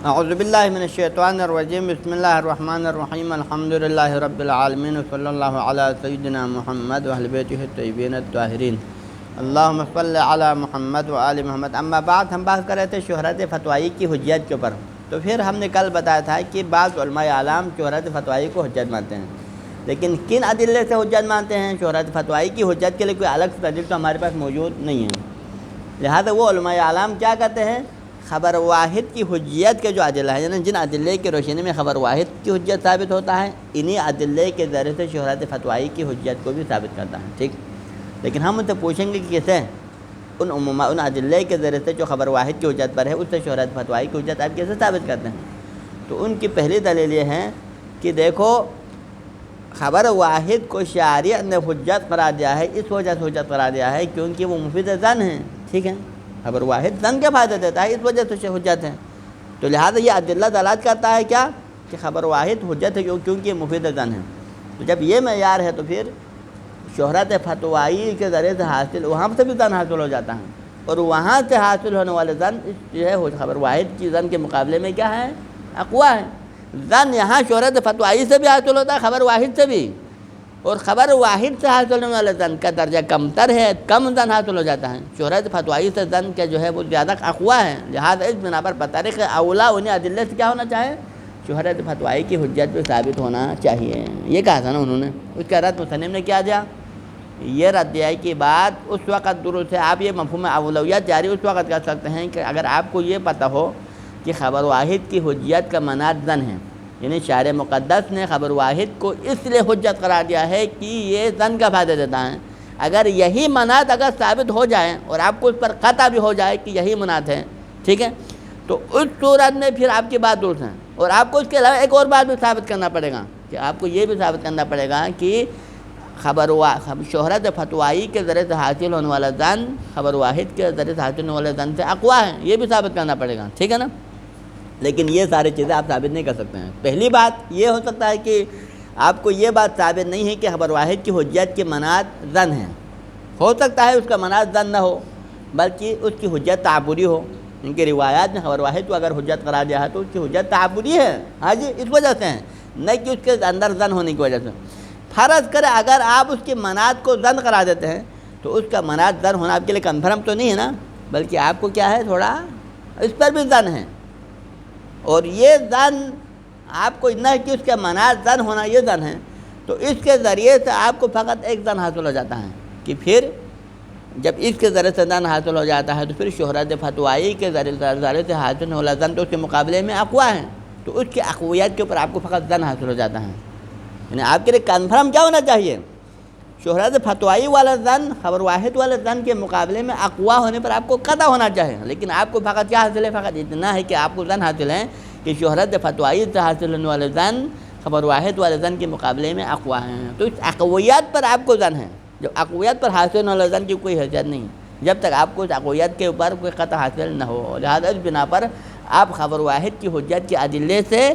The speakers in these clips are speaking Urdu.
اعوذ باللہ من الشیطان الرجیم بسم اللہ الرحمن الرحیم الحمدللہ رب العالمین صلی اللہ علی سیدنا محمد واہل بیتہ الطیبین الطاہرین اللہم صلی علی محمد وآل محمد۔ اما بعد، ہم بات کر رہے تھے شہرت فتوائی کی حجیت کے اوپر۔ تو پھر ہم نے کل بتایا تھا کہ بعض علماء اعلام شہرت فتوائی کو حجت مانتے ہیں، لیکن کن ادلے سے حجت مانتے ہیں؟ شہرت فتوائی کی حجت کے لیے کوئی الگ سے دلیل تو ہمارے پاس موجود نہیں ہے۔ لہذا وہ علماء اعلام کیا کہتے ہیں؟ خبر واحد کی حجیت کے جو ادلہ ہیں، یعنی جن ادلے کی روشنی میں خبر واحد کی حجت ثابت ہوتا ہے، انہی ادلے کے ذریعے سے شہرت فتوائی کی حجت کو بھی ثابت کرتا ہے، ٹھیک۔ لیکن ہم ان سے پوچھیں گے کہ کیسے ان ادلے کے ذریعے سے جو خبر واحد کی حجت پر ہے، اس سے شہرت فتوائی کی حجت آپ کیسے ثابت کرتے ہیں؟ تو ان کی پہلی دلیل یہ ہے کہ دیکھو، خبر واحد کو شارع نے حجت قرار دیا ہے، اس وجہ سے حجت قرار دیا ہے کیونکہ وہ مفید ظن ہے، ٹھیک ہے۔ خبر واحد ظن کا فائدہ دیتا ہے، اس وجہ سے حجت ہے۔ تو لہٰذا یہ ادلہ دلالت کرتا ہے کیا کہ خبر واحد حجت ہے کیونکہ یہ مفید ظن ہے۔ تو جب یہ معیار ہے تو پھر شہرت فتوائی کے ذریعے سے حاصل وہاں سے بھی ظن حاصل ہو جاتا ہے، اور وہاں سے حاصل ہونے والے ظن جو ہے خبر واحد کی ظن کے مقابلے میں کیا ہے؟ اقویٰ ہے۔ ظن یہاں شہرت فتوائی سے بھی حاصل ہوتا ہے، خبر واحد سے بھی، اور خبر واحد سے حاصل ہونے والے ظن کا درجہ کمتر ہے، کم ظن حاصل ہو جاتا ہے۔ شہرت فتوائی سے ظن کا جو ہے وہ زیادہ اقویٰ ہے، لہذا اس بنا پر بطریق اولا انہیں ادلے سے کیا ہونا چاہے؟ شہرت فتوائی کی حجت پہ ثابت ہونا چاہیے۔ یہ کہا تھا نا انہوں نے۔ اس کا رد مصنف نے کیا دیا؟ یہ رد دیا ہے کہ بات اس وقت درست ہے، آپ یہ مفہوم اولویت جاری اس وقت کر سکتے ہیں کہ اگر آپ کو یہ پتہ ہو کہ خبر واحد کی حجیت کا مناط ظن ہے، یعنی شارع مقدس نے خبر واحد کو اس لیے حجت قرار دیا ہے کہ یہ ظن کا فائدہ دیتا ہے۔ اگر یہی مناط اگر ثابت ہو جائے اور آپ کو اس پر قطع بھی ہو جائے کہ یہی مناط ہے، ٹھیک ہے، تو اس صورت میں پھر آپ کی بات درست ہے، اور آپ کو اس کے علاوہ ایک اور بات بھی ثابت کرنا پڑے گا کہ آپ کو یہ بھی ثابت کرنا پڑے گا کہ شہرت فتوائی کے ذریعے سے حاصل ہونے والا ظن خبر واحد کے ذریعے سے حاصل ہونے والے ظن سے اقویٰ ہے، یہ بھی ثابت کرنا پڑے گا، ٹھیک ہے نا۔ لیکن یہ ساری چیزیں آپ ثابت نہیں کر سکتے ہیں۔ پہلی بات یہ ہو سکتا ہے کہ آپ کو یہ بات ثابت نہیں ہے کہ خبر واحد کی حجت کے مناط ظن ہے، ہو سکتا ہے اس کا مناط ظن نہ ہو بلکہ اس کی حجت تعبدی ہو۔ ان کی روایات میں خبر واحد کو اگر حجت قرار دیا ہے تو اس کی حجت تعبدی ہے، ہاں جی، اس وجہ سے ہے، نہ کہ اس کے اندر ظن ہونے کی وجہ سے۔ فرض کرے اگر آپ اس کے مناط کو ظن قرار دیتے ہیں تو اس کا مناط ظن ہونا آپ کے لیے کنفرم تو نہیں ہے نا، بلکہ آپ کو کیا ہے، تھوڑا اس پر بھی ظن ہے، اور یہ ظن آپ کو اتنا ہے کہ اس کا مناط ظن ہونا یہ ظن ہے، تو اس کے ذریعے سے آپ کو فقط ایک ظن حاصل ہو جاتا ہے کہ پھر جب اس کے ذریعے سے ظن حاصل ہو جاتا ہے تو پھر شہرت فتوائی کے ذریعے سے حاصل ہونے والا ظن تو اس کے مقابلے میں اقویٰ ہے، تو اس کی اقویت کے اوپر آپ کو فقط ظن حاصل ہو جاتا ہے۔ یعنی آپ کے لیے کنفرم کیا ہونا چاہیے؟ شہرت فتوائی والا ظن خبر واحد والے ظن کے مقابلے میں اقویٰ ہونے پر آپ کو قطع ہونا چاہیے، لیکن آپ کو فقط کیا حاصل ہے؟ فقط اتنا ہے کہ آپ کو ظن حاصل ہے کہ شہرت فتوائی سے حاصل ہونے والے ظن خبر واحد والے ظن کے مقابلے میں اقویٰ ہیں، تو اس اقویت پر آپ کو ظن ہے۔ جب اقویت پر حاصل ہونے والے ظن کی کوئی حیثیت نہیں جب تک آپ کو اس اقویت کے اوپر کوئی قطع حاصل نہ ہو، لہذا اس بنا پر آپ خبر واحد کی حجت کے ادلے سے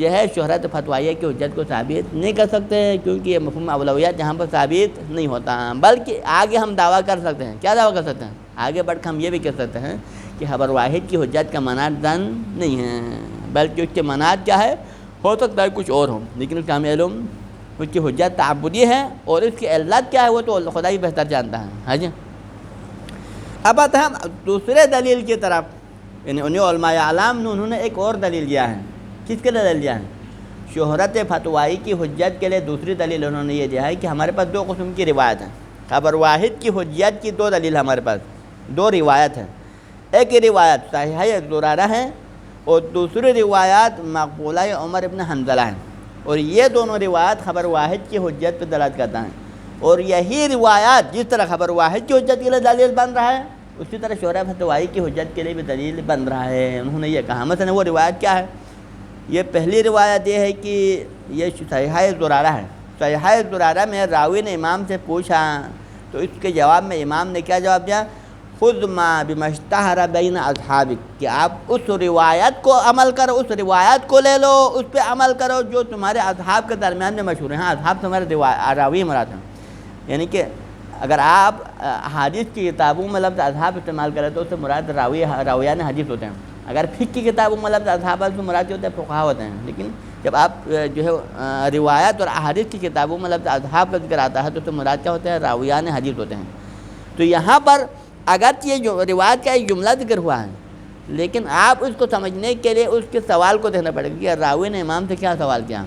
یہ ہے شہرت فتوائی کی حجت کو ثابت نہیں کر سکتے، کیونکہ یہ مفہوم اولویت جہاں پر ثابت نہیں ہوتا، بلکہ آگے ہم دعویٰ کر سکتے ہیں۔ کیا دعویٰ کر سکتے ہیں؟ آگے بڑھ کے ہم یہ بھی کہہ سکتے ہیں کہ خبر واحد کی حجت کا مناط ظن نہیں ہے، بلکہ اس کے مناط کیا ہے؟ ہو سکتا ہے کچھ اور ہو، لیکن اس کا ہمیں علم اس کی حجت تعبدی ہے، اور اس کی علت کیا ہے وہ تو خدا ہی بہتر جانتا ہے، ہاں جی۔ اب آتے ہیں ہم دوسرے دلیل کی طرف، یعنی انہیں علماء اعلام نے انہوں نے ایک اور دلیل دیا ہے۔ کس کے لیے دلیل دیا ہے؟ شہرت فتوائی کی حجت کے لیے دوسری دلیل انہوں نے یہ دیا ہے کہ ہمارے پاس دو قسم کی روایت ہیں۔ خبر واحد کی حجت کی دو دلیل ہمارے پاس، دو روایت ہیں۔ ایک روایت صحیحہ زرارہ ہے اور دوسری روایت مقبولہ عمر ابن حنظلہ ہے، اور یہ دونوں روایت خبر واحد کی حجت پہ دلالت کرتا ہے، اور یہی روایات جس طرح خبر واحد کی حجت کے لیے دلیل بن رہا ہے اسی طرح شہرت فتوائی کی حجت کے لیے بھی دلیل بن رہا ہے۔ انہوں نے یہ کہا، مثلا وہ روایت کیا ہے؟ یہ پہلی روایت یہ ہے کہ یہ صحیحہ زرارہ ہے۔ صحیحہ زرارہ میں راوی نے امام سے پوچھا تو اس کے جواب میں امام نے کیا جواب دیا؟ خذ ما بمشتہر بین اصحابک، کہ آپ اس روایت کو عمل کرو، اس روایت کو لے لو، اس پہ عمل کرو جو تمہارے اصحاب کے درمیان میں مشہور ہیں۔ ہاں، اصحاب تمہارے راوی مراد ہیں، یعنی کہ اگر آپ حدیث کی کتابوں میں لفظ اصحاب استعمال کریں تو اس سے مراد راویان حدیث ہوتے ہیں، اگر فقہ کی کتابوں میں لفظ اصحاب سے مراد ہوتا ہے فقہا ہوتے ہیں، لیکن جب آپ جو ہے روایت اور احادیث کی کتابوں میں لفظ اصحاب کا ذکر آتا ہے تو مراد کیا ہوتا ہے؟ راویان حدیث ہوتے ہیں۔ تو یہاں پر اگر یہ جو روایت کا ایک جملہ ذکر ہوا ہے، لیکن آپ اس کو سمجھنے کے لیے اس کے سوال کو دیکھنا پڑے گا کہ راوی نے امام سے کیا سوال کیا۔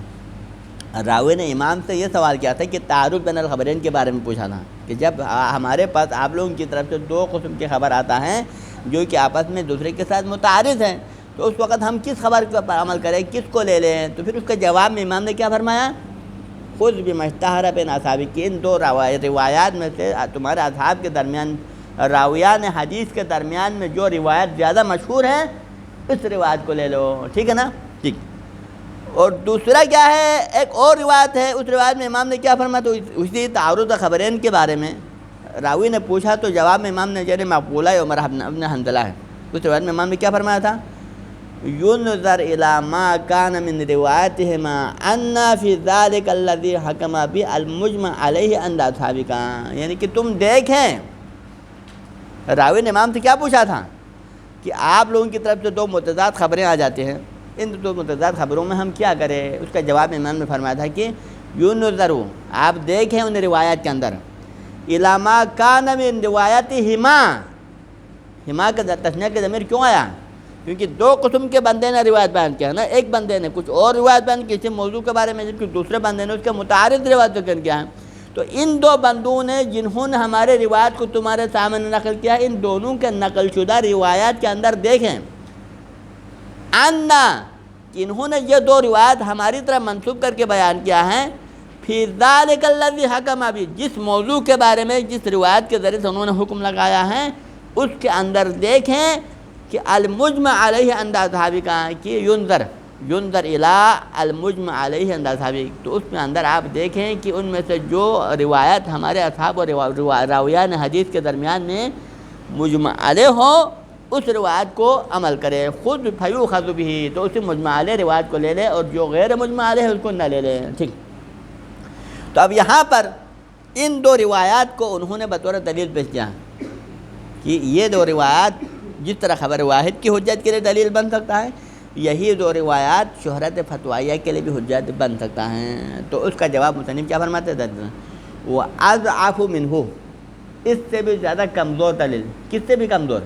راوی نے امام سے یہ سوال کیا تھا کہ تعارض بین الخبرین کے بارے میں پوچھا تھا کہ جب ہمارے پاس آپ لوگوں کی طرف سے دو قسم کی خبر آتا ہے جو کہ آپس میں دوسرے کے ساتھ متعارض ہیں، تو اس وقت ہم کس خبر پر عمل کریں، کس کو لے لیں؟ تو پھر اس کے جواب میں امام نے کیا فرمایا؟ خذ بما اشتہر بین اصحابک، کہ ان دو روایات میں سے تمہارے اصحاب کے درمیان، راویان حدیث کے درمیان میں جو روایت زیادہ مشہور ہے اس روایت کو لے لو، ٹھیک ہے نا؟ ٹھیک۔ اور دوسرا کیا ہے؟ ایک اور روایت ہے، اس روایت میں امام نے کیا فرمایا؟ تو اسی تعارض خبرین کے بارے میں راوی نے پوچھا تو جواب میں امام نے جیسے مقبولہ عمر بن حنظلہ ہے، اس روایت میں امام نے کیا فرمایا تھا؟ ينظر إلى ما كان من روایتهما أن في ذلك الذي حكم به المجمع عليه عند أصحابك، یعنی کہ تم دیکھیں، راوی نے امام سے کیا پوچھا تھا کہ آپ لوگوں کی طرف سے دو متضاد خبریں آ جاتی ہیں، ان دو متضاد خبروں میں ہم کیا کریں؟ اس کا جواب امام نے فرمایا تھا کہ ينظر، آپ دیکھیں ان روایات کے اندر، إلى ما كان من روایتهما، ہما کا تثنیہ کے ضمیر کیوں آیا؟ کیونکہ دو قسم کے بندے نے روایت بیان کیا ہے نا، ایک بندے نے کچھ اور روایت بیان کی کسی موضوع کے بارے میں، جبکہ دوسرے بندے نے اس کے متعارض روایت بیان کیا ہے۔ تو ان دو بندوں نے جنہوں نے ہمارے روایت کو تمہارے سامنے نقل کیا، ان دونوں کے نقل شدہ روایات کے اندر دیکھیں انا، کہ انہوں نے یہ دو روایت ہماری طرف منسوب کر کے بیان کیا ہے، فی ذالک الذی حکم بھی، جس موضوع کے بارے میں جس روایت کے ذریعے سے انہوں نے حکم لگایا ہے اس کے اندر دیکھیں کہ المجمع علیہ عند اصحابک، کہ ینظر الی المجمع علیہ عند اصحابک، تو اس میں اندر آپ دیکھیں کہ ان میں سے جو روایت ہمارے اصحاب اور راویان حدیث کے درمیان میں مجمع علیہ ہو اس روایت کو عمل کرے، خود فیؤخذ بہ، تو اسی مجمع علیہ روایت کو لے لے اور جو غیر مجمع علیہ اس کو نہ لے لے، ٹھیک۔ تو اب یہاں پر ان دو روایات کو انہوں نے بطور دلیل پیش کیا کہ یہ دو روایات جس طرح خبر واحد کی حجت کے لیے دلیل بن سکتا ہے، یہی دو روایات شہرت فتوائیہ کے لیے بھی حجت بن سکتا ہے۔ تو اس کا جواب مصنف کیا فرماتے ہیں؟ وَأَضْعَفُ مِنْهُ، اس سے بھی زیادہ کمزور دلیل، کس سے بھی کمزور؟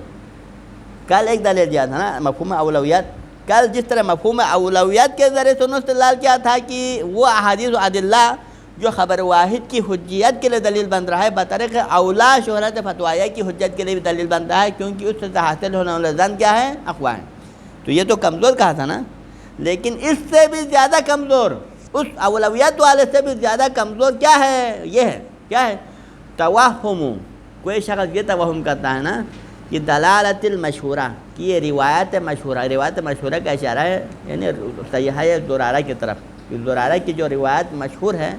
کل ایک دلیل دیا تھا نا مفہوم اولویات، کل جس طرح مفہوم اولویات کے ذریعے سے استدلال کیا تھا کہ وہ احادیث و ادلہ جو خبر واحد کی حجیت کے لیے دلیل بن رہا ہے بطریق اولا شہرت فتوائیہ کی حجت کے لیے بھی دلیل بن رہا ہے، کیونکہ اس سے حاصل ہونے والا ظن کیا ہے؟ اقوال۔ تو یہ تو کمزور کہا تھا نا، لیکن اس سے بھی زیادہ کمزور، اس اولویت والے سے بھی زیادہ کمزور کیا ہے؟ یہ ہے، کیا ہے؟ توہم، کوئی شخص یہ توہم کرتا ہے نا کہ دلالت المشہورہ، کہ یہ روایت مشہورہ کا اشارہ ہے، یعنی صحیحہ زرارہ کی طرف، زرارہ کی جو روایت مشہور ہے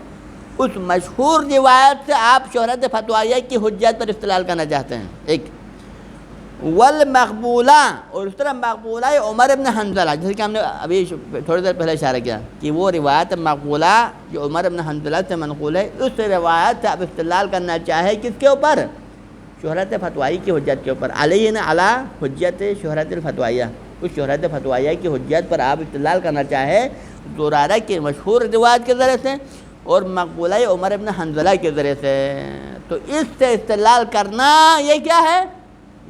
اس مشہور روایت سے آپ شہرت فتوائیہ کی حجت پر استدلال کرنا چاہتے ہیں، ایک۔ والمقبولہ، اور اس طرح مقبولہ عمر بن حنظلہ، جیسے کہ ہم نے ابھی تھوڑی دیر پہلے اشارہ کیا کہ وہ روایت مقبولہ جو عمر بن حنظلہ سے منقول ہے، اس روایت سے آپ استدلال کرنا چاہے کس کے اوپر؟ شہرت فتوائیہ کی حجت کے اوپر، علیہ علی حجت شہرت الفتوائیہ، اس شہرت فتوائیہ کی حجت پر آپ استدلال کرنا چاہے زرارہ کی مشہور روایت کے ذریعے سے اور مقبولہ عمر بن حنظلہ کے ذریعے سے، تو اس سے استدلال کرنا یہ کیا ہے؟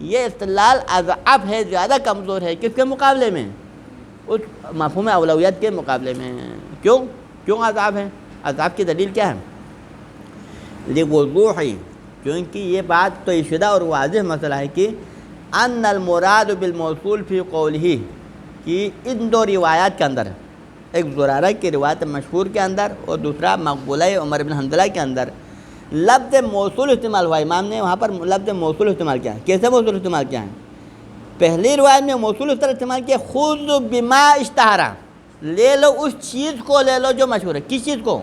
یہ استدلال اضعف ہے، زیادہ کمزور ہے، کس کے مقابلے میں؟ اس مفہوم اولویت کے مقابلے میں۔ کیوں اضعف ہے؟ اضعف کی دلیل کیا ہے؟ لوضوح، کیونکہ یہ بات تو شدہ اور واضح مسئلہ ہے کہ ان المراد بالموصول فی قولہ، کہ ان دو روایات کے اندر، ایک زرارہ کی روایت مشہور کے اندر اور دوسرا مقبولہ عمر بن حنظلہ کے اندر لفظ موصول استعمال ہوا۔ امام نے وہاں پر لفظ موصول استعمال کیا، کیسے موصول استعمال کیا ہے؟ پہلی روایت میں موصول اس طرح استعمال کیا، خذ بما اشتہر، لے لو اس چیز کو لے لو جو مشہور ہے۔ کس چیز کو؟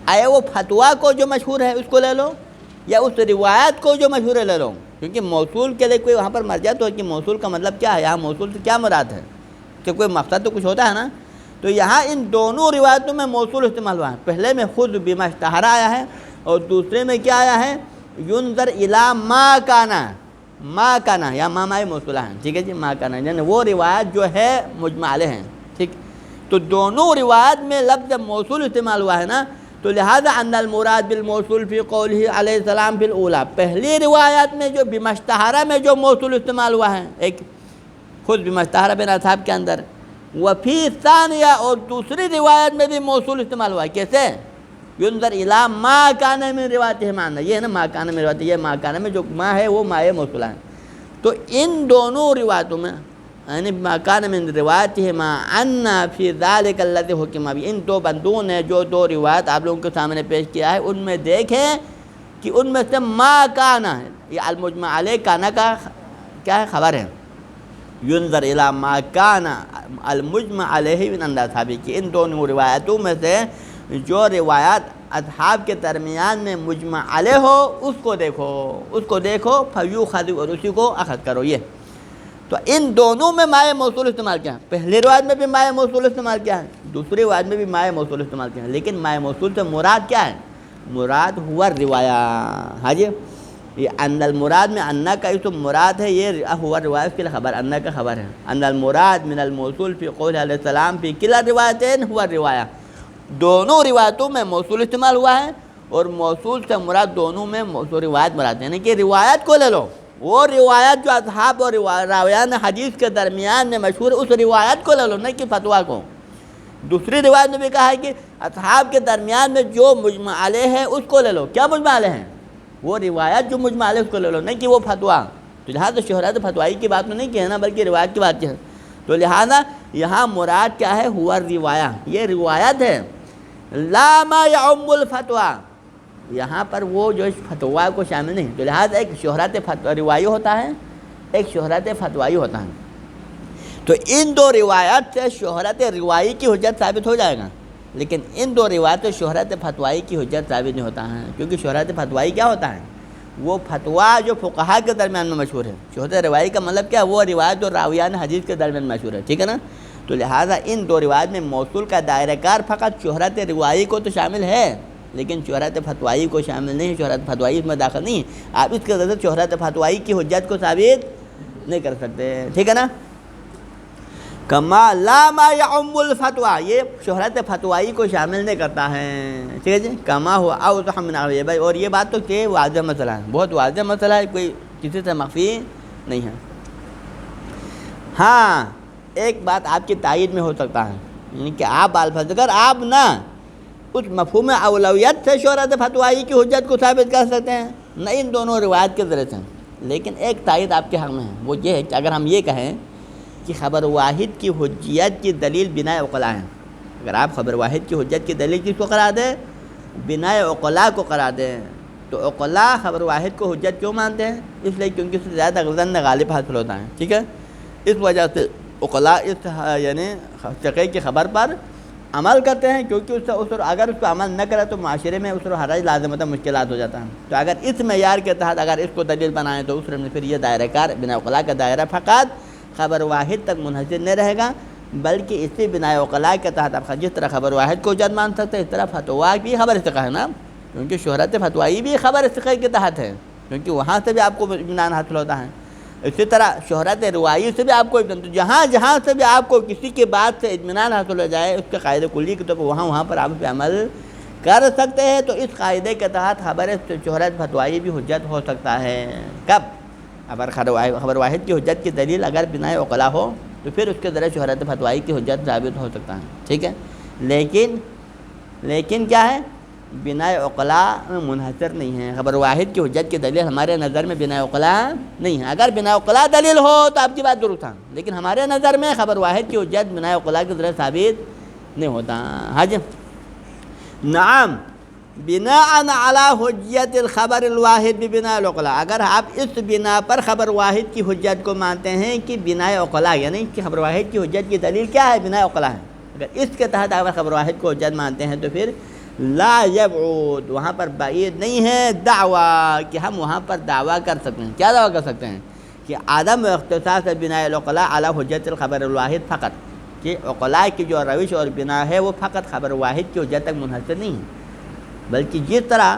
آئے وہ فتویٰ کو جو مشہور ہے اس کو لے لو، یا اس روایت کو جو مشہور ہے لے لو، کیونکہ موصول کے لیے کوئی وہاں پر مرجع تو ہے کہ موصول کا مطلب کیا ہے، یہاں موصول سے کیا مراد ہے، کہ کوئی مقصد تو کچھ ہوتا ہے نا۔ تو یہاں ان دونوں روایتوں میں موصول استعمال ہوا ہے، پہلے میں خذ بما اشتہر آیا ہے اور دوسرے میں کیا آیا ہے؟ ینظر الی ما کانا، ما کانا یا مائے موصولہ ہیں، ٹھیک ہے جی، ما کانا یعنی وہ روایت جو ہے مجمع علیہ ہیں، ٹھیک. تو دونوں روایت میں لفظ موصول استعمال ہوا ہے نا، تو لہذا ان المراد بالموصول فی قولہ علیہ السلام فی الاولیٰ، پہلی روایت میں جو بمشتہرہ میں جو موصول استعمال ہوا ہے، ایک خود بمشتہرہ بن اصحاب کے اندر، وفی ثانیہ اور دوسری روایت میں بھی موصول استعمال ہوا ہے. کیسے؟ ینظر الی ما کان من روایتہ معنی، یہ ہے نا ما کان من روایتہ، یہ ما کان میں جو ما ہے وہ مائے موصولہ ہے. تو ان دونوں روایتوں میں یعنی ما کان من روایتہ ما ان فی ذلک الذی حکم بھی، ان دو بندوں نے جو دو روایت آپ لوگوں کے سامنے پیش کیا ہے ان میں دیکھیں کہ ان میں سے ما کانا ہے، یہ المجمع علیہ کانا کا کیا ہے خبر ہے. ینظر الی ما کانا المجمع علیہ من اصحابہ، کہ ان دونوں روایتوں میں سے جو روایات اصحاب کے درمیان میں مجمع علیہ ہو اس کو دیکھو فیؤخذ، اور اسی کو اخذ کرو. یہ تو ان دونوں میں مائے موصول استعمال کیا ہے، پہلی روایت میں بھی مائے موصول استعمال کیا ہے، دوسری روایت میں بھی مائے موصول استعمال کیا ہے. لیکن مائے موصول سے مراد کیا ہے؟ مراد ہوا روایہ. ہاں جی، یہ ان المراد میں انا کا اسم مراد ہے، یہ ہوا روایت کے لیے خبر، انا کا خبر ہے. ان المراد من الموصول فی قول علیہ السلام فی کلا روایتین ہوا روایہ، دونوں روایتوں میں موصول استعمال ہوا ہے، اور موصول سے مراد دونوں میں موصول روایت مراد ہے. یعنی کہ روایت کو لے لو، وہ روایت جو اصحاب اور راویان حدیث کے درمیان میں مشہور ہے اس روایت کو لے لو، نہ کہ فتویٰ کو. دوسری روایت میں بھی کہا ہے کہ اصحاب کے درمیان میں جو مجمع علیہ ہے اس کو لے لو. کیا مجمع علیہ ہے؟ وہ روایت جو مجمع علیہ اس کو لے لو، نہیں کہ وہ فتویٰ. تو لہٰذا شہرت فتوائی کی بات میں نہیں کہنا بلکہ روایت کی بات ہے. تو لہٰذا یہاں مراد کیا ہے؟ ہوا روایہ، یہ روایت ہے. لا ما یعم الفتویٰ، یہاں پر وہ جو فتویٰ کو شامل نہیں. تو لہٰذا ایک شہرت روائی ہوتا ہے، ایک شہرت فتوائی ہوتا ہے. تو ان دو روایات سے شہرت روائی کی حجت ثابت ہو جائے گا، لیکن ان دو روایات سے شہرت فتوائی کی حجت ثابت نہیں ہوتا ہے. کیونکہ شہرت فتوائی کیا ہوتا ہے؟ وہ فتویٰ جو فقہا کے درمیان میں مشہور ہے. شہرت روائی کا مطلب کیا ہے؟ وہ روایت جو راویان حدیث کے درمیان مشہور ہے، ٹھیک ہے نا. تو لہٰذا ان دو روایات میں موصول کا دائرہ کار فقط شہرت روائی کو تو شامل ہے، لیکن شہرت فتوائی کو شامل نہیں. شہرت فتوائی اس میں داخل نہیں. آپ اس کے ذریعے شہرت فتوائی کی حجت کو ثابت نہیں کر سکتے، ٹھیک ہے نا. کما لا ما یعم الفتویٰ، یہ شہرت فتوائی کو شامل نہیں کرتا ہے، ٹھیک ہے جی. کما ہوا اوضح من غیرہ، بھائی اور یہ بات تو کہ واضح مسئلہ ہے، بہت واضح مسئلہ ہے، کوئی کسی سے مخفی نہیں ہے. ہاں ایک بات آپ کی تائید میں ہو سکتا ہے، یعنی کہ آپ الفاظ اگر آپ نہ اس مفہوم اولویت سے شہرت فتوائی کی حجت کو ثابت کر سکتے ہیں نہ ان دونوں روایت کے ذریعے سے. لیکن ایک تائید آپ کے حق میں ہے، وہ یہ ہے کہ اگر ہم یہ کہیں کہ خبر واحد کی حجیت کی دلیل بناء عقلاء ہے، اگر آپ خبر واحد کی حجت کی دلیل کس کو قرار دیں؟ بناء عقلاء کو قرار دیں. تو عقلاء خبر واحد کو حجت کیوں مانتے ہیں؟ اس لیے کیونکہ اس سے زیادہ ظن غالب حاصل ہوتا ہے، ٹھیک ہے. اس وجہ سے عقلاء اس یعنی شقیق کی خبر پر عمل کرتے ہیں، کیونکہ اگر اس کو عمل نہ کرے تو معاشرے میں اس حرج لازمتاً مشکلات ہو جاتا ہے. تو اگر اس معیار کے تحت اگر اس کو دلیل بنائیں تو اس میں پھر یہ دائرہ کار بناء عقلاء کا دائرہ فقط خبر واحد تک منحصر نہیں رہے گا، بلکہ اسی بناء عقلاء کے تحت آپ جس طرح خبر واحد کو حجت مان سکتے ہیں اس طرح فتویٰ بھی خبر ثقہ ہے نا، کیونکہ شہرت فتوائی بھی خبر ثقہ کے تحت ہے، کیونکہ وہاں سے بھی آپ کو اطمینان حاصل ہوتا ہے. اسی طرح شہرت روائی سے بھی آپ کو جہاں سے بھی آپ کو کسی کی بات سے اطمینان حاصل ہو جائے اس کے قاعدے کلی کے طور پر وہاں پر آپ پہ عمل کر سکتے ہیں. تو اس قاعدے کے تحت خبر شہرت فتوائی بھی حجت ہو سکتا ہے. کب؟ اگر خبر واحد کی حجت کی دلیل اگر بناء عقلاء ہو تو پھر اس کے ذریعے شہرت فتوائی کی حجت ثابت ہو سکتا ہے، ٹھیک ہے. لیکن کیا ہے؟ بناء عقلاء میں منحصر نہیں ہے. خبر واحد کی حجت کی دلیل ہمارے نظر میں بناء عقلاء نہیں ہے. اگر بناء عقلاء دلیل ہو تو آپ کی بات درست ہے، لیکن ہمارے نظر میں خبر واحد کی حجت بناء عقلاء کے ذریعے ثابت نہیں ہوتا. ہاں جی نعم بناء علی حجت الخبر الواحد ببناء العقلاء، اگر آپ اس بنا پر خبر واحد کی حجت کو مانتے ہیں کہ بناء عقلاء یعنی کہ خبر واحد کی حجت کی دلیل کیا ہے؟ بناء عقلاء ہے. اگر اس کے تحت اگر خبر واحد کو حجت مانتے ہیں تو پھر لا یبعود، وہاں پر بعید نہیں ہے دعویٰ کہ ہم وہاں پر دعویٰ کر سکتے ہیں. کیا دعویٰ کر سکتے ہیں؟ کہ عدم اختصاص بناء العقلاء علی حجت الخبر الواحد فقط، کہ عقلاء کی جو روش اور بنا ہے وہ فقط خبر واحد کی حجت تک منحصر نہیں ہے، بلکہ جس طرح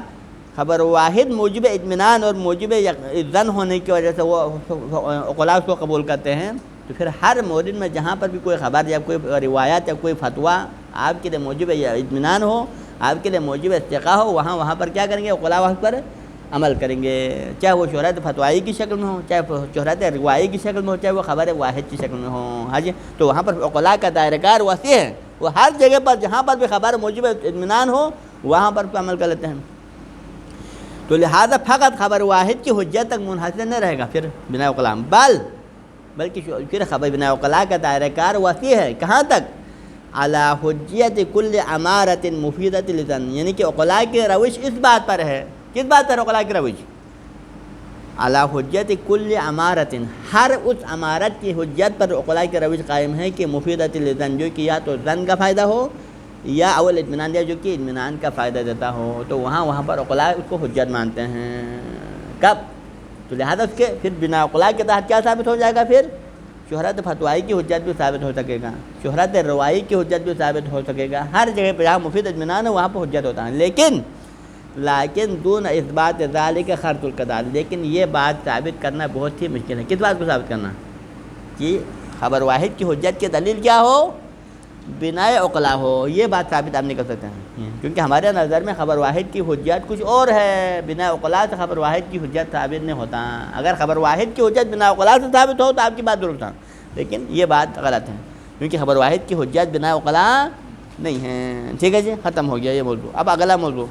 خبر واحد موجب اطمینان اور موجب ظن ہونے کی وجہ سے وہ عقلاء اس کو قبول کرتے ہیں، تو پھر ہر مورد میں جہاں پر بھی کوئی خبر یا کوئی روایت یا کوئی فتویٰ آپ کے لیے موجب اطمینان ہو، آپ کے لیے موجب استقاء ہو، وہاں پر کیا کریں گے؟ عقلاء وہاں پر عمل کریں گے، چاہے وہ شہرت فتوائی کی شکل میں ہو، چاہے شہرت روائی کی شکل میں ہو، چاہے وہ خبر واحد کی شکل میں ہو۔ ہاں جی، تو وہاں پر عقلاء کا دائرہ کار وسیع ہے، وہ ہر جگہ پر جہاں پر بھی خبر موجب اطمینان ہو وہاں پر عمل کر لیتے ہیں۔ تو لہذا فقط خبر واحد کی حجت تک منحصر نہیں رہے گا پھر بنا عقلاء، بلکہ پھر خبر بنا عقلاء کا دائرہ کار وسیع ہے، کہاں تک؟ علی حجیت کل امارۃ مفیدۃ للظن، یعنی کہ عقلاء کی روش اس بات پر ہے، کس بات پر عقلاء کی روش؟ علی حجیت کل امارۃ، ہر اس امارت کی حجت پر عقلاء کی روش قائم ہے کہ مفیدۃ للظن، جو کہ یا تو ظن کا فائدہ ہو یا اول اطمینان دیا جو کہ اطمینان کا فائدہ دیتا ہو، تو وہاں پر عقلاء اس کو حجت مانتے ہیں۔ کب؟ تو لہذا اس کے پھر بنا عقلاء کے تحت کیا ثابت ہو جائے گا؟ پھر شہرت فتوائی کی حجت بھی ثابت ہو سکے گا، شہرت روائی کی حجت بھی ثابت ہو سکے گا، ہر جگہ پہ جہاں مفید اطمینان ہے وہاں پہ حجت ہوتا ہے۔ لیکن دون اثبات ذالک خرط القدار، لیکن یہ بات ثابت کرنا بہت ہی مشکل ہے۔ کس بات کو ثابت کرنا؟ کہ خبر واحد کی حجت کی دلیل کیا ہو؟ بنا عقلاء ہو، یہ بات ثابت آپ نہیں کر سکتے ہیں، کیونکہ ہمارے نظر میں خبر واحد کی حجت کچھ اور ہے، بنا عقلاء سے خبر واحد کی حجت ثابت نہیں ہوتا۔ اگر خبر واحد کی حجت بنا عقلاء سے ثابت ہو تو آپ کی بات درست ہے، لیکن یہ بات غلط ہے، کیونکہ خبر واحد کی حجت بنا عقلاء نہیں ہے۔ ٹھیک ہے جی، ختم ہو گیا یہ موضوع۔ اب اگلا موضوع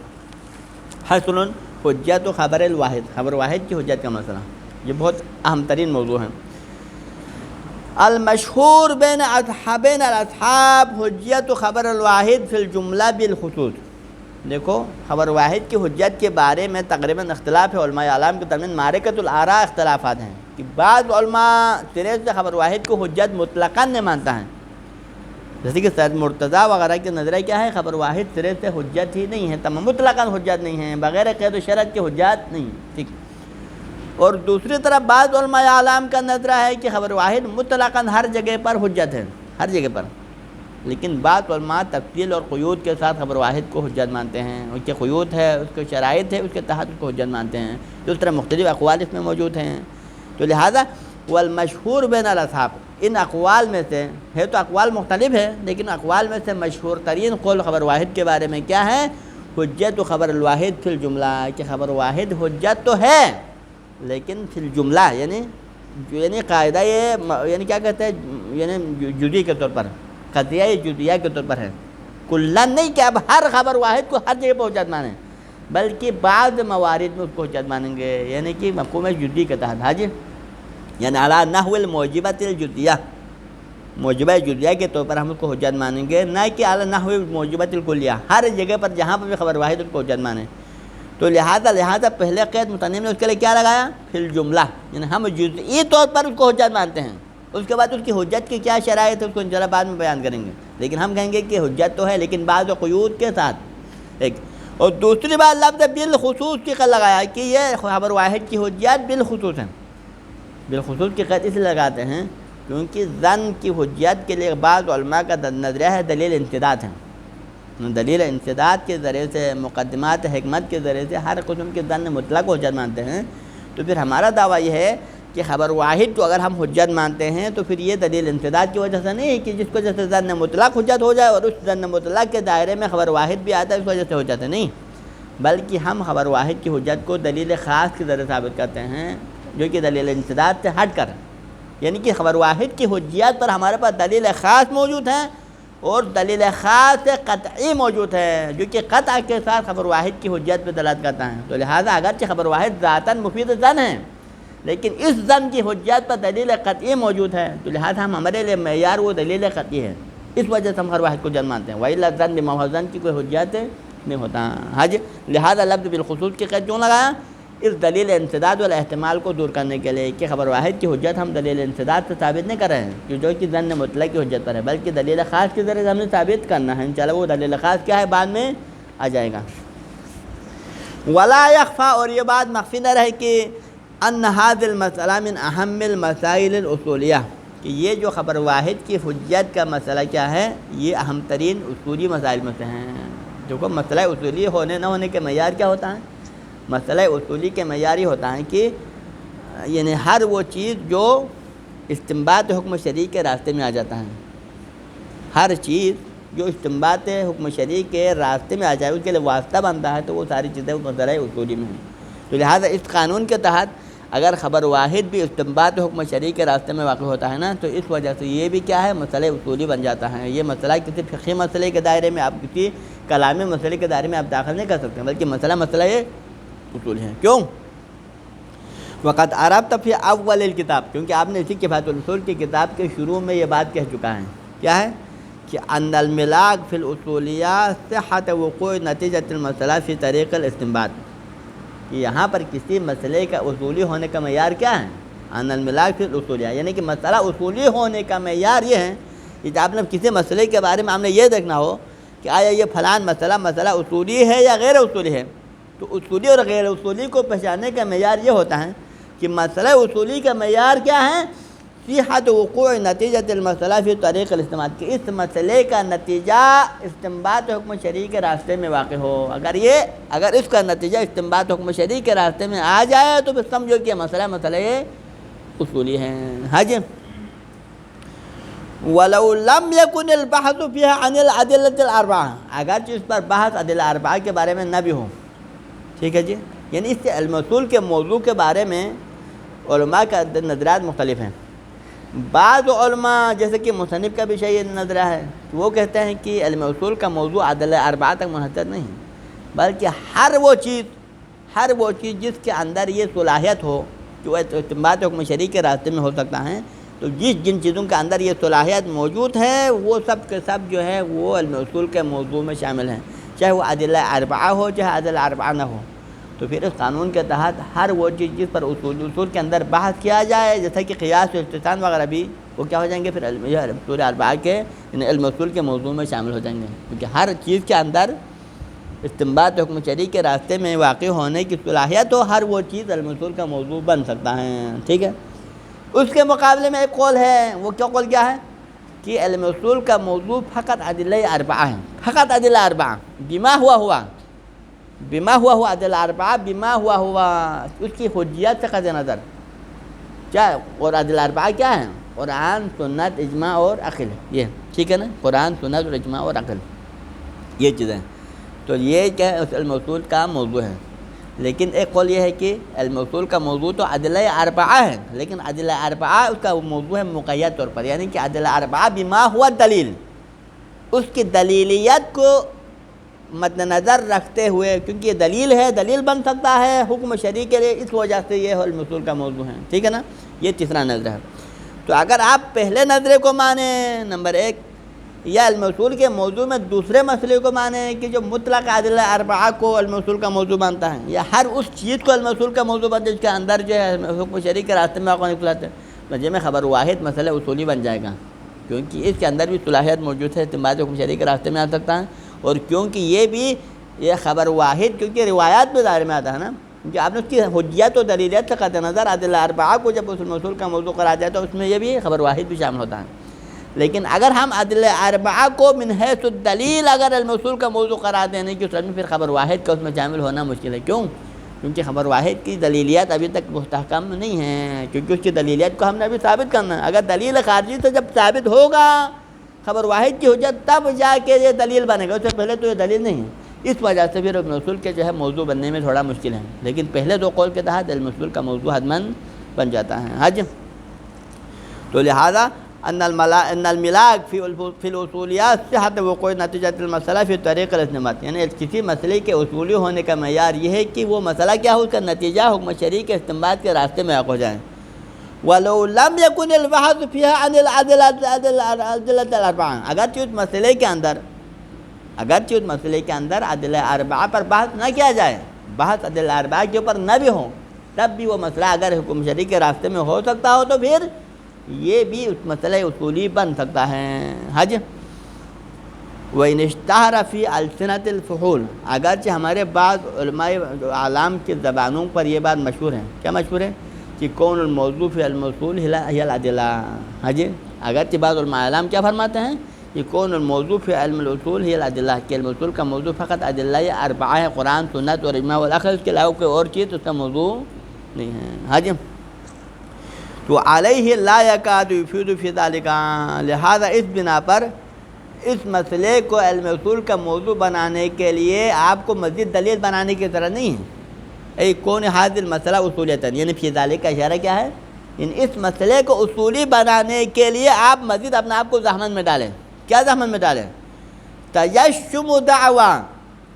حصل حجت و خبر الواحد، خبر واحد کی حجت کا مسئلہ، یہ بہت اہم ترین موضوع ہے۔ المشہور بین الاصحاب حجت خبر الواحد فی الجملہ بالخصوص۔ دیکھو، خبر واحد کی حجت کے بارے میں تقریباً اختلاف ہے، علماء اعلام کے درمیان معرکۃ الاراء اختلافات ہیں، کہ بعض علماء سرے سے خبر واحد کو حجت مطلقاً نہیں مانتا ہے، جیسے کہ سید مرتضیٰ وغیرہ کے نظریہ کیا ہے؟ خبر واحد سرے سے حجت ہی نہیں ہے، تمام مطلقاً حجت نہیں ہے، بغیر قید و شرط کے حجت نہیں، ٹھیک۔ اور دوسری طرف بعض علماء اعلام کا نظریہ ہے کہ خبر واحد مطلقاً ہر جگہ پر حجت ہے، ہر جگہ پر، لیکن بعض علماء تفصیل اور قیود کے ساتھ خبر واحد کو حجت مانتے ہیں، اس کے قیود ہے، اس کے شرائط ہے، اس کے تحت اس کو حجت مانتے ہیں، تو اس طرح مختلف اقوال اس میں موجود ہیں۔ تو لہذا والمشہور بین الاصحاب، ان اقوال میں سے ہے، تو اقوال مختلف ہے، لیکن اقوال میں سے مشہور ترین قول خبر واحد کے بارے میں کیا ہے؟ حجت خبر الواحد فی الجملہ، کہ خبر واحد حجت تو ہے لیکن فی الجملہ، یعنی قاعدہ یہ، یعنی کیا کہتے ہیں، یعنی جزئی کے طور پر، قضیہ جزیہ کے طور پر ہے، کلن نہیں کہ اب ہر خبر واحد کو ہر جگہ پہ حجت مانیں، بلکہ بعض موارد میں اس کو حجت مانیں گے، یعنی کہ مفہوم جزئی کے تحت۔ ہاں جی، یعنی علی نحو الموجبۃ الجزیہ، موجبہ جزیہ کے طور پر ہم اس کو حجت مانیں گے، نہ کہ علی نحو موجبۃ الکلیہ، ہر جگہ پر جہاں پر بھی خبر واحد اس کو حجت مانیں۔ تو لہذا پہلے قید متنم نے اس کے لیے کیا لگایا؟ فی الجملہ، یعنی ہم جزئی طور پر اس کو حجت مانتے ہیں، اس کے بعد اس کی حجت کی کیا شرائط ہے اس کو انشاءاللہ بعد میں بیان کریں گے، لیکن ہم کہیں گے کہ حجت تو ہے لیکن بعض قیود کے ساتھ، ایک۔ اور دوسری بات لفظ بالخصوص کی قید لگایا کہ یہ خبر واحد کی حجت بالخصوص ہے، بالخصوص کی قید اس لیے لگاتے ہیں کیونکہ ظن کی حجت کے لیے بعض علماء کا نظریہ ہے دلیل انسداد ہے، دلیل انسداد کے ذریعے سے، مقدمات حکمت کے ذریعے سے ہر قسم کے ظن مطلق کو حجت مانتے ہیں۔ تو پھر ہمارا دعویٰ یہ ہے کہ خبر واحد کو اگر ہم حجت مانتے ہیں تو پھر یہ دلیل انسداد کی وجہ سے نہیں کہ جس کو جیسے ظن مطلق حجت ہو جائے اور اس ظن مطلق کے دائرے میں خبر واحد بھی آتا ہے اس وجہ سے حجت ہے، نہیں، بلکہ ہم خبر واحد کی حجت کو دلیل خاص کے ذریعے ثابت کرتے ہیں، جو کہ دلیل انسداد سے ہٹ کر، یعنی کہ خبر واحد کی حجیت پر ہمارے پاس دلیل خاص موجود ہیں اور دلیل خاص قطعی موجود ہے، جو کہ قطع کے ساتھ خبر واحد کی حجت پہ دلالت کرتا ہے۔ تو لہٰذا اگرچہ خبر واحد ذاتاً مفید ظن ہے، لیکن اس ظن کی حجت پر دلیل قطعی موجود ہے، تو لہٰذا ہمارے لیے معیار وہ دلیل قطعی ہے، اس وجہ سے ہم خبر واحد کو حجت مانتے ہیں، وَإِلَّا الظَّنُّ بِمَا ظَنَّ کی کوئی حجت نہیں ہوتا۔ حج لہٰذا لفظ بالخصوص کی قید کیوں لگایا؟ اس دلیل انسداد والا احتمال کو دور کرنے کے لیے کہ خبر واحد کی حجت ہم دلیل انسداد سے ثابت نہیں کر رہے ہیں جو کہ ظن مطلق کی حجت پر ہے، بلکہ دلیل خاص کے ذریعے ہم نے ثابت کرنا ہے، انشاءاللہ وہ دلیل خاص کیا ہے بعد میں آ جائے گا۔ ولا يخفى، اور یہ بات مخفی نہ رہے کہ ان هذا المسئلہ من اہم المسائل الاصولیہ، کہ یہ جو خبر واحد کی حجت کا مسئلہ کیا ہے، یہ اہم ترین اصولی مسائل میں سے ہیں۔ دیکھو مسئلہ اصولی ہونے نہ ہونے کے معیار کیا ہوتا ہے؟ مسئلہ اصولی کے معیار یہ ہوتا ہے کہ یعنی ہر وہ چیز جو استنباط حکم شرعی کے راستے میں آ جاتا ہے، ہر چیز جو استنباط حکم شرعی کے راستے میں آ جائے اس کے لیے واسطہ بنتا ہے، تو وہ ساری چیزیں مسئلہ اصولی میں ہیں۔ تو لہٰذا اس قانون کے تحت اگر خبر واحد بھی استنباط حکم شرعی کے راستے میں واقع ہوتا ہے نا، تو اس وجہ سے یہ بھی کیا ہے، مسئلہ اصولی بن جاتا ہے۔ یہ مسئلہ کسی فقہی مسئلے کے دائرے میں، آپ کسی کلامی مسئلے کے دائرے میں آپ داخل نہیں کر سکتے، بلکہ مسئلہ یہ اصول ہے۔ کیوں؟ وقت عربت فی اول الکتاب، کیونکہ آپ نے اسی کفایت الاصول کی کتاب کے شروع میں یہ بات کہہ چکا ہے، کیا ہے کہ ان الملاک فی الاصولیہ صحت وقوع نتیجۃ المسئلہ فی طریق الاستنباط، کہ یہاں پر کسی مسئلے کا اصولی ہونے کا معیار کیا ہے، ان الملاک فی الاصولیہ، یعنی کہ مسئلہ اصولی ہونے کا معیار یہ ہے کہ آپ نے کسی مسئلے کے بارے میں ہم نے یہ دیکھنا ہو کہ آیا یہ فلان مسئلہ اصولی ہے یا غیر اصولی ہے، تو اصولی اور غیر اصولی کو پہچاننے کا معیار یہ ہوتا ہے کہ مسئلہ اصولی کا معیار کیا ہے، صحت وقوع نتیجۃ المسئلہ فی طریق الاستنباط، کہ اس مسئلے کا نتیجہ استنباط حکم شرعی کے راستے میں واقع ہو۔ اگر اس کا نتیجہ استنباط حکم شرعی کے راستے میں آ جائے تو پھر سمجھو کہ مسئلہ اصولی ہے۔ ہاں جی، وَلَوْ لَمْ يَكُنِ الْبَحْثُ فِيهَا عَنِ الْأَدِلَّةِ الْأَرْبَعَةِ، اگرچہ اس پر بحث ادلہ اربعہ کے بارے میں نہ بھی ہو، ٹھیک ہے جی، یعنی اس سے علم اصول کے موضوع کے بارے میں علماء کا نظریات مختلف ہیں۔ بعض علماء جیسے کہ مصنف کا بھی یہ نظریہ ہے، وہ کہتے ہیں کہ علم اصول کا موضوع ادلہ اربعہ تک منحصر نہیں، بلکہ ہر وہ چیز جس کے اندر یہ صلاحیت ہو کہ وہ استنباط حکم شرعی کے راستے میں ہو سکتا ہے، تو جن چیزوں کے اندر یہ صلاحیت موجود ہے وہ سب کے سب جو ہے وہ علم اصول کے موضوع میں شامل ہیں، چاہے وہ ادلہ اربعہ ہو چاہے ادلہ اربعہ نہ ہو۔ تو پھر اس قانون کے تحت ہر وہ چیز جس پر اصول کے اندر بحث کیا جائے، جیسا کہ قیاس و استثناء وغیرہ بھی، وہ کیا ہو جائیں گے پھر اصول اربعہ کے یعنی علم اصول کے موضوع میں شامل ہو جائیں گے، کیونکہ ہر چیز کے اندر استنباط حکم شرعی کے راستے میں واقع ہونے کی صلاحیت ہو، ہر وہ چیز علم اصول کا موضوع بن سکتا ہے، ٹھیک ہے۔ اس کے مقابلے میں ایک قول ہے، وہ قول کیا ہے کہ علم اصول کا موضوع فقط ادلہ اربعہ ہے، فقط ادلہ اربعہ، بما ہوا ادلہ اربعہ، بما ہوا اس کی حجیت سے قطع نظر، کیا اور ادلہ اربعہ کیا ہے، قرآن سنت اجماع اور عقل، یہ ٹھیک ہے نا، قرآن سنت اور اجماع اور عقل، یہ چیزیں، تو یہ کیا ہے علم اصول کا موضوع ہے۔ لیکن ایک قول یہ ہے کہ علم اصول کا موضوع تو ادلہ اربعہ ہے، لیکن ادلہ اربعہ اس کا موضوع ہے مقید طور پر، یعنی کہ ادلہ اربعہ بما ہوا دلیل، اس کی دلیلیت کو مد نظر رکھتے ہوئے، کیونکہ یہ دلیل ہے، دلیل بن سکتا ہے حکم شرعی کے لیے، اس وجہ سے یہ علم اصول کا موضوع ہے، ٹھیک ہے نا، یہ تیسرا نظریہ ہے۔ تو اگر آپ پہلے نظریے کو مانیں نمبر ایک، یا علم اصول کے موضوع میں دوسرے مسئلے کو مانیں کہ جو مطلق ادلہ اربعہ کو علم اصول کا موضوع مانتا ہے، یا ہر اس چیز کو علم اصول کا موضوع بنتا ہے جس کے اندر جو ہے حکم شرعی کے راستے میں واقع نکلاتے ہیں، مجھے میں خبر واحد مسئلہ اصولی بن جائے گا، کیونکہ اس کے اندر بھی صلاحیت موجود ہے، استنباط حکم شرعی کے راستے میں آ سکتا ہے، اور کیونکہ یہ خبر واحد کیونکہ روایات میں دائرے میں آتا ہے نا، کیونکہ آپ نے اس کی حجیت و دلیلیت سے قطع نظر ادلہ اربعہ کو جب علم اصول کا موضوع قرار دیا تو اس میں یہ بھی خبر واحد بھی شامل ہوتا ہے۔ لیکن اگر ہم ادلہ اربعہ کو من حیث الدلیل اگر علم اصول کا موضوع قرار دینے کی صورت میں پھر خبر واحد کا اس میں شامل ہونا مشکل ہے، کیونکہ خبر واحد کی دلیلیت ابھی تک مستحکم نہیں ہے، کیونکہ اس کی دلیلیت کو ہم نے ابھی ثابت کرنا ہے، اگر دلیل خارجی سے جب ثابت ہوگا خبر واحد کی حجت تب جا کے یہ دلیل بنے گا، اس سے پہلے تو یہ دلیل نہیں ہے، اس وجہ سے پھر علم اصول کے جو ہے موضوع بننے میں تھوڑا مشکل ہے، لیکن پہلے دو قول کے تحت علم اصول کا موضوع حتماً بن جاتا ہے۔ حج تو لہذا ان الملاک فی الاصولیات صحت وقوع نتیجۃ المسئلہ فی طریق الاستنباط، یعنی کسی مسئلے کے اصولی ہونے کا معیار یہ ہے کہ وہ مسئلہ کیا ہو، اس کا نتیجہ حکم شرعی کے استنباط کے راستے میں واقع ہو جائے۔ وَلَوْ لَمْ يَكُنِ الْبَحْثُ فِيهَا عَنِ الْأَدِلَّةِ الْأَرْبَعَةِ، اگرچہ اس مسئلے کے اندر ادلہ اربعہ پر بحث نہ کیا جائے، بحث ادلہ اربعہ کے اوپر نہ بھی ہو، تب بھی وہ مسئلہ اگر حکم شرعی کے راستے میں ہو سکتا ہو تو پھر یہ بھی اس مسئلہ اصولی بن سکتا ہے۔ حج وَإِنِ اشْتَهَرَ فِي أَلْسِنَةِ الْفُحُولِ، اگرچہ ہمارے بعض علماء عالم کی زبانوں پر یہ بات مشہور ہے، کیا مشہور ہے کہ کون الموضوع فی علم اصول ہی الادلہ، حج اگرچہ بعض علماء عالم کیا فرماتے ہیں يكون الموضوع في علم الأصول هي الأدلة کہ علم اصول کا موضوع فقط ادلہ اربعہ ہے، قرآن، سنت اور اجماع والعقل، اس کے علاوہ کوئی اور چیز اس کا موضوع نہیں ہے۔ ہاں جی، تو علیہ لا یکاد یفید فی ذلک، لہذا اس بنا پر اس مسئلے کو علم اصول کا موضوع بنانے کے لیے آپ کو مزید دلیل بنانے کی ضرورت نہیں ہے۔ ای کون حاضر المسئلہ اصولیتاً، یعنی فی ذلک کا اشارہ کیا ہے؟ یعنی اس مسئلے کو اصولی بنانے کے لیے آپ مزید اپنے آپ کو زحمت میں ڈالیں۔ کیا زحمت میں ڈالیں؟ تجشم دعویٰ،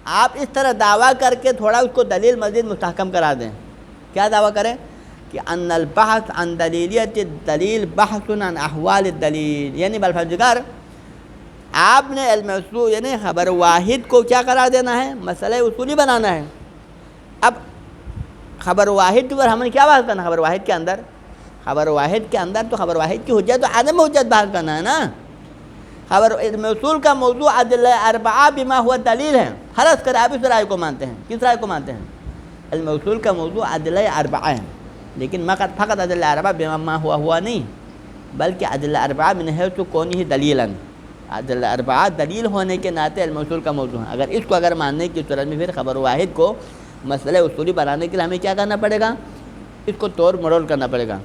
آپ اس طرح دعویٰ کر کے تھوڑا اس کو دلیل مزید مستحکم کرا دیں۔ کیا دعویٰ کریں؟ کہ ان البحث عن دلیلیت الدلیل بحث عن احوال الدلیل، یعنی بالفاظ دیگر آپ نے علم اصول یعنی خبر واحد کو کیا قرار دینا ہے؟ مسئلہ اصولی بنانا ہے۔ اب خبر واحد پر ہم نے کیا بحث کرنا؟ خبر واحد کے اندر تو خبر واحد کی حجت و عدم حجت بحث کرنا ہے نا۔ خبر علم اصول کا موضوع ادلہ اربعہ بما ہوا دلیل ہے۔ حرص کر آپ اس رائے کو مانتے ہیں۔ کس رائے کو مانتے ہیں؟ علم اصول کا موضوع ادلہ اربعہ ہے، لیکن فقط ادلہ اربعہ بما ہوا نہیں، بلکہ ادلہ اربعہ من حیث کونہ دلیلا، ادلہ اربعہ دلیل ہونے کے ناطے علم اصول کا موضوع ہے۔ اگر اس کو ماننے کی صورت میں پھر خبر واحد کو مسئلہ اصولی بنانے کے لیے ہمیں کیا کرنا پڑے گا؟ اس کو توڑ مروڑ کرنا پڑے گا۔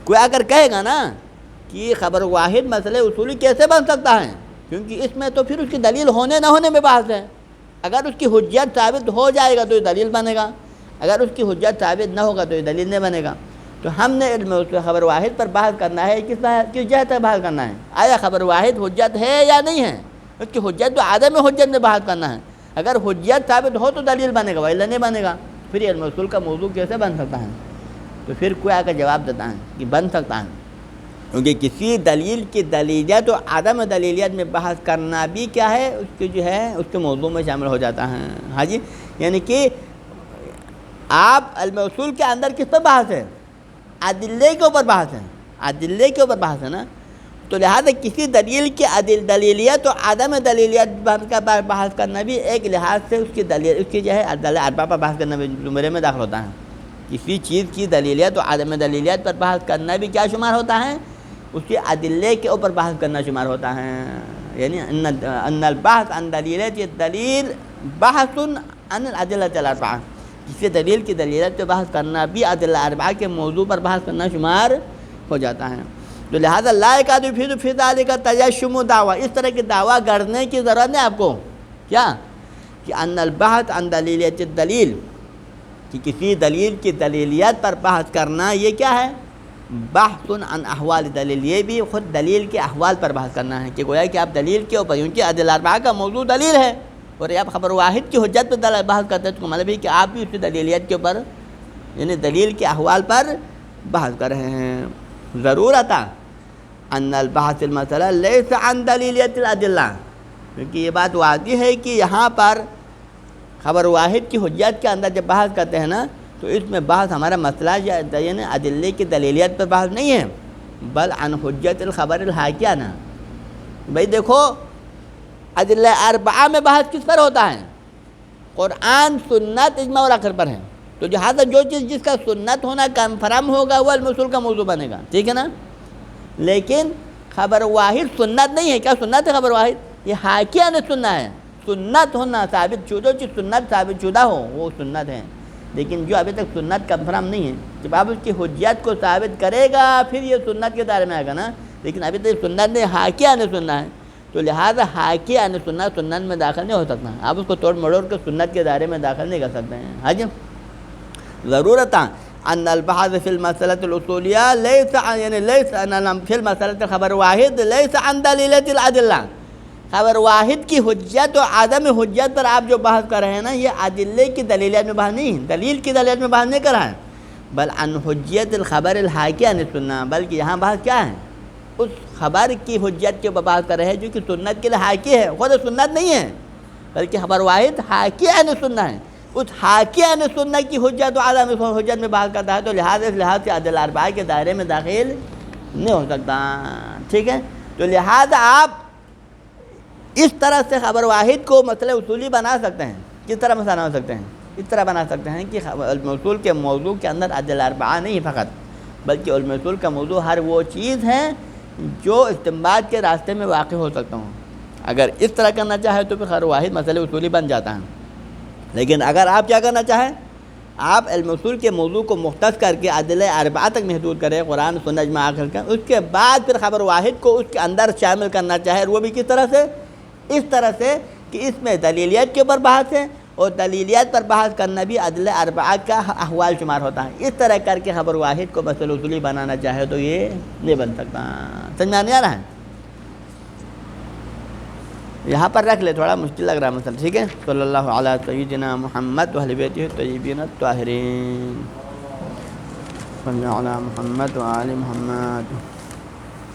کوئی اگر کہے گا نا کہ خبر واحد مسئلہ اصولی کیسے بن سکتا ہے، کیونکہ اس میں تو پھر اس کی دلیل ہونے نہ ہونے میں بحث ہے۔ اگر اس کی حجت ثابت ہو جائے گا تو یہ دلیل بنے گا، اگر اس کی حجت ثابت نہ ہوگا تو یہ دلیل نہیں بنے گا۔ تو ہم نے علم اصول خبر واحد پر بحث کرنا ہے، کس جہت پر بحث کرنا ہے؟ آیا خبر واحد حجت ہے یا نہیں ہے؟ اس کی حجت تو عدم حجت میں بحث کرنا ہے۔ اگر حجت ثابت ہو تو دلیل بنے گا، ولا نہیں بنے گا۔ پھر علم اصول کا موضوع کیسے بن سکتا ہے؟ تو پھر کوئی آ کر جواب دیتا ہے کہ بن سکتا ہے، کیونکہ کسی دلیل کی دلیلیت و عدم دلیلیت میں بحث کرنا بھی کیا ہے؟ اس کی جو ہے اس کے موضوع میں شامل ہو جاتا ہے۔ ہاں جی، یعنی کہ آپ علم اصول کے اندر کس پر بحث ہے؟ ادلے کے اوپر بحث ہے، ادلے کے اوپر بحث ہے نا۔ تو لہذا کسی دلیل کی دلیلیت و عدم دلیلیت کا بحث کرنا بھی ایک لحاظ سے اس کی دلیل اس کی جو ہے ادلہ اربعہ پر بحث کرنا بھی زمرے میں داخل ہوتا ہے۔ کسی چیز کی دلیلیت و عدم دلیلیت پر بحث کرنا بھی کیا شمار ہوتا ہے؟ اس کے ادلے کے اوپر بحث کرنا شمار ہوتا ہے۔ یعنی ان البحث عن دلیلیت الدلیل بحث عن الادلہ الاربعہ، کسی دلیل کی دلیلیت پہ بحث کرنا بھی ادلہ اربعہ کے موضوع پر بحث کرنا شمار ہو جاتا ہے۔ تو لہذا لا یکاد یفید فی ذلک تجشم دعویٰ، اس طرح کی دعویٰ گڑھنے کی ضرورت نہیں آپ کو۔ کیا؟ کہ ان البحث عن دلیلیت الدلیل، کہ کسی دلیل کی دلیلیت پر بحث کرنا یہ کیا ہے؟ بحث عن احوال دلیل، یہ بھی خود دلیل کے احوال پر بحث کرنا ہے، کہ گویا کہ آپ دلیل کے اوپر، کیونکہ ادلہ اربعہ کا موضوع دلیل ہے اور آپ خبر واحد کی حجت پہ بحث کرتے ہیں، تو مطلب ہے کہ آپ بھی اس کی دلیلیت کے اوپر یعنی دلیل کے احوال پر بحث کر رہے ہیں۔ ضرورت ان البحث المسئلہ لیس عن دلیلیت الادلہ، کیونکہ یہ بات واضح ہے کہ یہاں پر خبر واحد کی حجت کے اندر جب بحث کرتے ہیں نا تو اس میں بحث ہمارا مسئلہ یعنی ادلے کی دلیلیت پر بحث نہیں ہے، بل عن حجت الخبر الحاکیہ نا۔ بھائی دیکھو ادلہ اربعہ میں بحث کس پر ہوتا ہے؟ قرآن، سنت، اجماع اور عقل پر ہے۔ تو لہٰذا جو چیز جس کا سنت ہونا کنفرم ہوگا وہ علم اصول کا موضوع بنے گا، ٹھیک ہے نا۔ لیکن خبر واحد سنت نہیں ہے۔ کیا سنت ہے خبر واحد؟ یہ حاکیہ نے سننا ہے، سنت ہونا ثابت شدہ، جو سنت ثابت شدہ ہو وہ سنت ہے۔ لیکن جو ابھی تک سنت کنفرم نہیں ہے، جب آپ اس کی حجت کو ثابت کرے گا پھر یہ سنت کے دائرے میں آئے گا نا۔ لیکن ابھی تک سنت نے حاکیہ نے سننا ہے، تو لہٰذا حاکیہ نے سننا سنت میں داخل نہیں ہو سکتا، آپ اس کو توڑ مڑوڑ کر سنت کے دائرے میں داخل نہیں کر سکتے ہیں۔ ہاں جی، ضرورت ان البحث فی المسألۃ الاصولیہ لیس یعنی لیس فی المسألۃ خبر واحد لیس عن دلیلۃ الادلہ، خبر واحد کی حجت و عدم حجت پر آپ جو بحث کر رہے ہیں نا یہ ادلے کی دلیلیت میں بحث نہیں، دلیل کی دلیلیت میں بحث نہیں کر رہا ہے، بل عن حجت الخبر الحاکیہ نے سننا، بلکہ یہاں بحث کیا ہے؟ اس خبر کی حجت کے بحث کر رہے ہیں جو کہ سنت کے لیے حاکی ہے، خود سنت نہیں ہے بلکہ خبر واحد حاکیہ نے سننا ہے، اس حاکیہ نے سننا کی حجت و عدم حجت میں بحث کرتا ہے، تو لہٰذا اس لحاظ سے ادلہ اربعہ کے دائرے میں داخل نہیں ہو سکتا، ٹھیک ہے۔ تو لہٰذا آپ اس طرح سے خبر واحد کو مسئلہ اصولی بنا سکتے ہیں۔ کس طرح مسئلہ بنا سکتے ہیں؟ اس طرح بنا سکتے ہیں کہ علم اصول کے موضوع کے اندر ادلہ اربعہ نہیں فقط، بلکہ علم اصول کا موضوع ہر وہ چیز ہے جو استنباط کے راستے میں واقع ہو سکتا ہوں. اگر اس طرح کرنا چاہے تو پھر خبر واحد مسئلہ اصولی بن جاتا ہے. لیکن اگر آپ کیا کرنا چاہیں، آپ علم اصول کے موضوع کو مختص کر کے ادلہ اربعہ تک محدود کریں، قرآن سنت اجماع عقل کا، اس کے بعد پھر خبر واحد کو اس کے اندر شامل کرنا چاہے، وہ بھی کس طرح سے؟ اس طرح سے کہ اس میں دلیلیت کے اوپر بحث ہے، اور دلیلیت پر بحث کرنا بھی ادلہ اربعہ کا احوال شمار ہوتا ہے. اس طرح کر کے خبر واحد کو مسئلہ اصولی بنانا چاہے تو یہ نہیں بن سکتا. سمجھ میں نہیں آ رہا ہے؟ یہاں پر رکھ لے، تھوڑا مشکل لگ رہا ہے مسئلہ. ٹھیک ہے. صلی اللہ علی سیدنا محمد و اہل بیتہ الطیبین الطاہرین. صلی علی محمد و آل محمد.